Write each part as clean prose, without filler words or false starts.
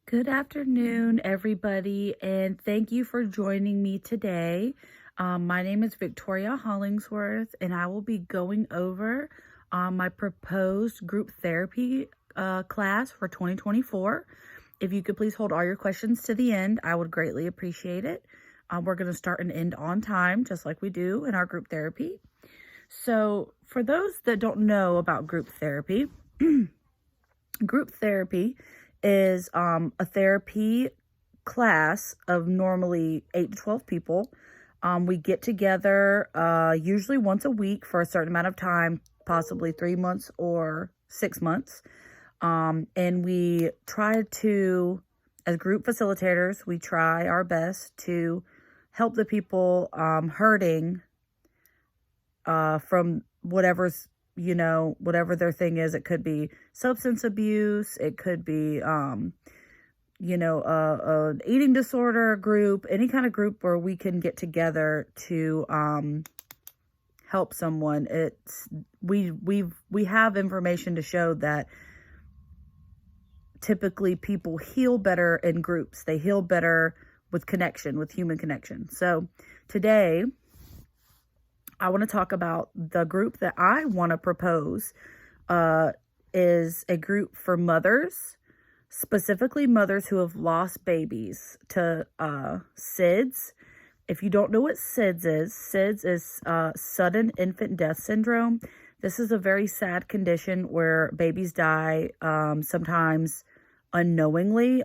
Good afternoon, everybody, and thank you for joining me today. My name is Victoria Hollingsworth, and I will be going over my proposed group therapy class for 2024. If you could please hold all your questions to the end, I would greatly appreciate it. We're going to start and end on time, just like we do in our group therapy. So, for those that don't know about group therapy, group therapy is a therapy class of normally 8 to 12 people. We get together usually once a week for a certain amount of time, possibly 3 months or 6 months. And we try to, as group facilitators, we try our best to help the people hurting from whatever their thing is. It could be substance abuse. It could be, an eating disorder group, any kind of group where we can get together to help someone. We have information to show that typically people heal better in groups. They heal better with connection, with human connection. So today, I want to talk about the group that I want to propose is a group for mothers, specifically mothers who have lost babies to SIDS. If you don't know what SIDS is sudden infant death syndrome. This is a very sad condition where babies die sometimes unknowingly.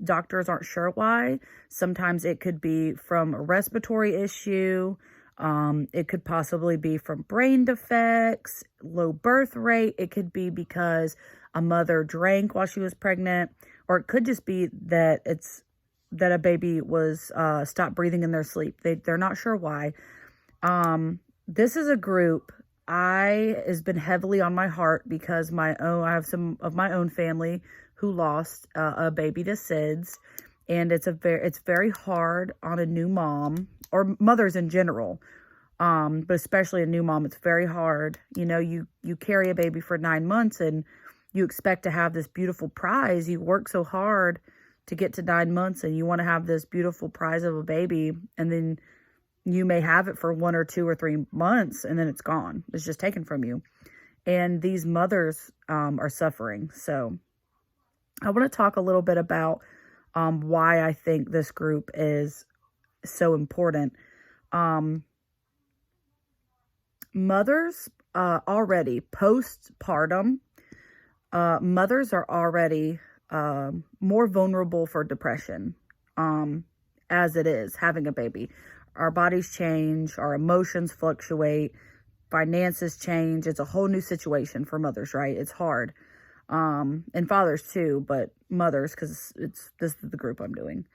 Doctors aren't sure why. Sometimes it could be from a respiratory issue. It could possibly be from brain defects, low birth rate. It could be because a mother drank while she was pregnant, or it could just be that a baby was stopped breathing in their sleep. They're not sure why. This is a group has been heavily on my heart because I have some of my own family who lost a baby to SIDS, and it's very hard on a new mom, or mothers in general, but especially a new mom. It's very hard. You carry a baby for 9 months and you expect to have this beautiful prize. You work so hard to get to 9 months and you want to have this beautiful prize of a baby, and then you may have it for 1 or 2 or 3 months and then it's gone. It's just taken from you. And these mothers are suffering. So I want to talk a little bit about why I think this group is so important. Mothers already postpartum, mothers are already more vulnerable for depression as it is having a baby. Our bodies change, our emotions fluctuate, finances change. It's a whole new situation for mothers, right? It's hard. And fathers too, but mothers, because this is the group I'm doing.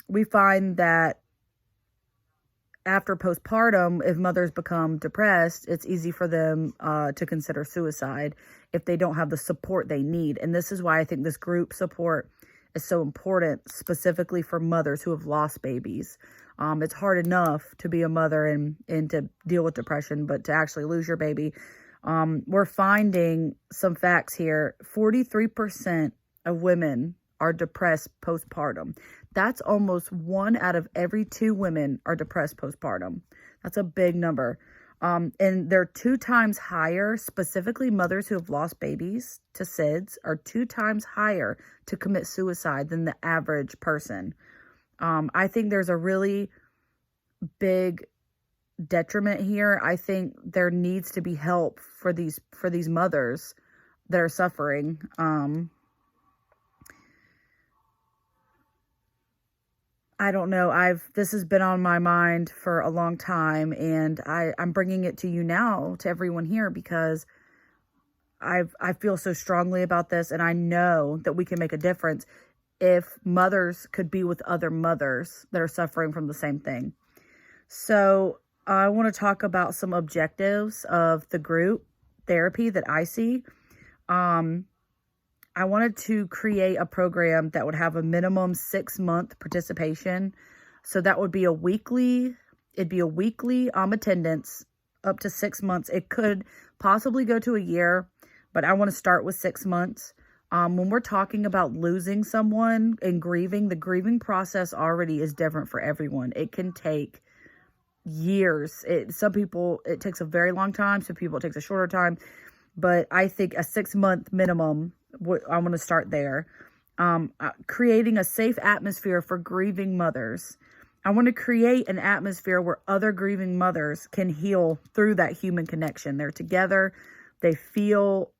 We find that after postpartum, if mothers become depressed, it's easy for them to consider suicide if they don't have the support they need. And this is why I think this group support is so important, specifically for mothers who have lost babies. It's hard enough to be a mother and to deal with depression, but to actually lose your baby. We're finding some facts here. 43% of women are depressed postpartum. That's almost 1 out of every 2 women are depressed postpartum. That's a big number. And they're 2 times higher, specifically mothers who have lost babies to SIDS are 2 times higher to commit suicide than the average person. I think there's a really big detriment here. I think there needs to be help for these mothers that are suffering. I don't know. This has been on my mind for a long time, and I'm bringing it to you now, to everyone here, because I feel so strongly about this, and I know that we can make a difference if mothers could be with other mothers that are suffering from the same thing. So I want to talk about some objectives of the group therapy that I see. I wanted to create a program that would have a minimum 6-month participation. So that would be it'd be a weekly attendance up to 6 months. It could possibly go to a year, but I want to start with 6 months. When we're talking about losing someone and grieving, the grieving process already is different for everyone. It can take years. Some people, it takes a very long time. Some people, it takes a shorter time. But I think a 6-month minimum, I'm going to start there. Creating a safe atmosphere for grieving mothers. I want to create an atmosphere where other grieving mothers can heal through that human connection. They're together. They feel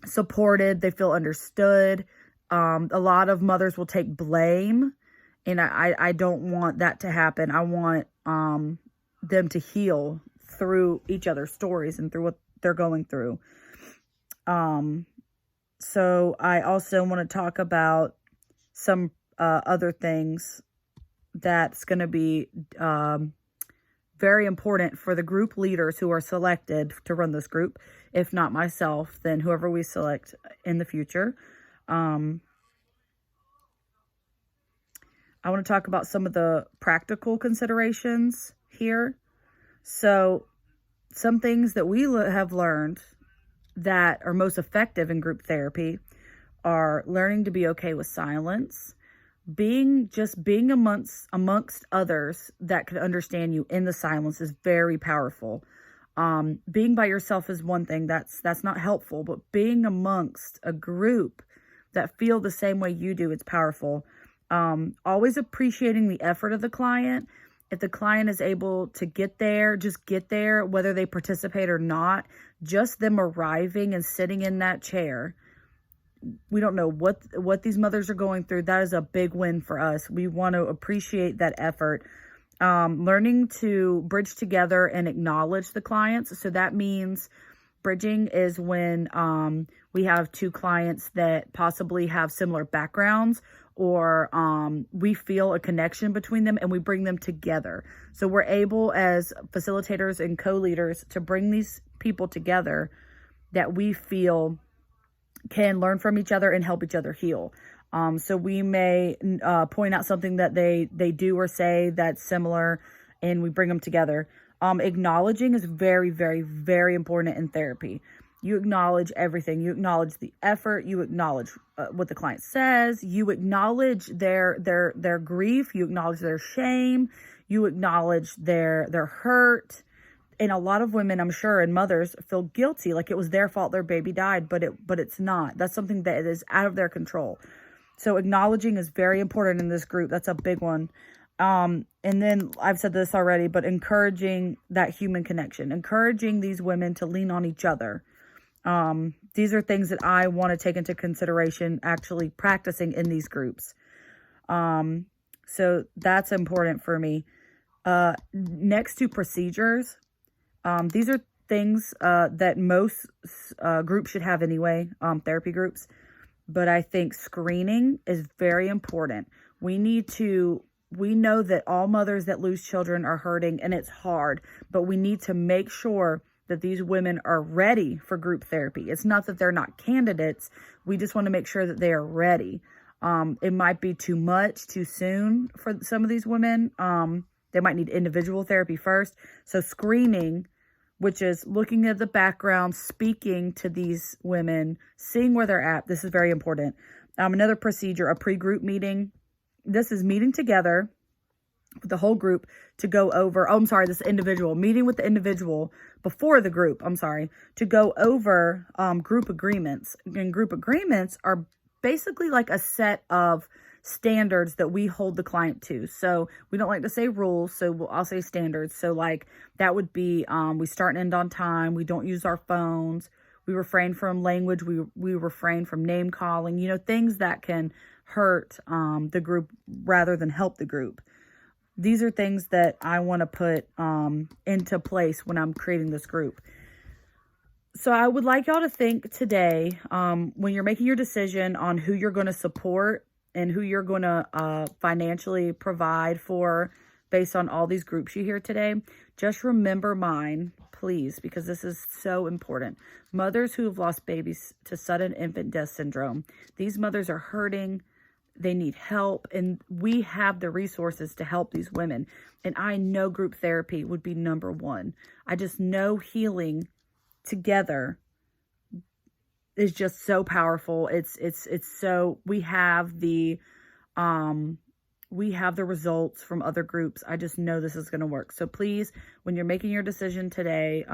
supported. They feel understood. A lot of mothers will take blame, and I don't want that to happen. I want them to heal through each other's stories and through what they're going through. So I also want to talk about some other things that's going to be very important for the group leaders who are selected to run this group. If not myself, then whoever we select in the future. I want to talk about some of the practical considerations here. So some things that we have learned that are most effective in group therapy are learning to be okay with silence, being amongst others that can understand you in the silence is very powerful. Being by yourself is one thing that's not helpful, but being amongst a group that feel the same way you do, it's powerful. Always appreciating the effort of the client. If the client is able to get there, just get there, whether they participate or not. Just them arriving and sitting in that chair. We don't know what these mothers are going through. That is a big win for us. We want to appreciate that effort. Learning to bridge together and acknowledge the clients. So that means bridging is when we have two clients that possibly have similar backgrounds, or we feel a connection between them and we bring them together. So we're able as facilitators and co-leaders to bring these people together that we feel can learn from each other and help each other heal. So we may point out something that they do or say that's similar, and we bring them together. Acknowledging is very, very, very important in therapy. You acknowledge everything. You acknowledge the effort. You acknowledge what the client says. You acknowledge their grief. You acknowledge their shame. You acknowledge their hurt. And a lot of women, I'm sure, and mothers feel guilty, like it was their fault their baby died, but it's not. That's something that is out of their control. So acknowledging is very important in this group. That's a big one. And then I've said this already, but encouraging that human connection, encouraging these women to lean on each other. These are things that I want to take into consideration actually practicing in these groups. So that's important for me. Next to procedures, these are things that most groups should have anyway, therapy groups. But I think screening is very important. We know that all mothers that lose children are hurting, and it's hard, but we need to make sure that these women are ready for group therapy. It's not that they're not candidates. We just want to make sure that they are ready. It might be too much, too soon for some of these women. They might need individual therapy first. So screening, which is looking at the background, speaking to these women, seeing where they're at. This is very important. Another procedure, a pre-group meeting. This is meeting together with the whole group to go over, this individual, meeting with the individual before the group, to go over group agreements. And group agreements are basically like a set of standards that we hold the client to. So we don't like to say rules, so I'll say standards. So like that would be we start and end on time, we don't use our phones, we refrain from language, we refrain from name calling, things that can hurt the group rather than help the group. These are things that I want to put into place when I'm creating this group. So I would like y'all to think today, when you're making your decision on who you're going to support and who you're going to financially provide for based on all these groups you hear today, just remember mine, please, because this is so important. Mothers who have lost babies to sudden infant death syndrome. These mothers are hurting. They need help, and we have the resources to help these women. And I know group therapy would be number one. I just know healing together is just so powerful. It's so, we have the results from other groups. I just know this is going to work. So please, when you're making your decision today,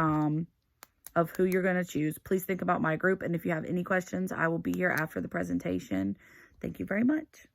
of who you're going to choose, please think about my group. And if you have any questions, I will be here after the presentation. Thank you very much.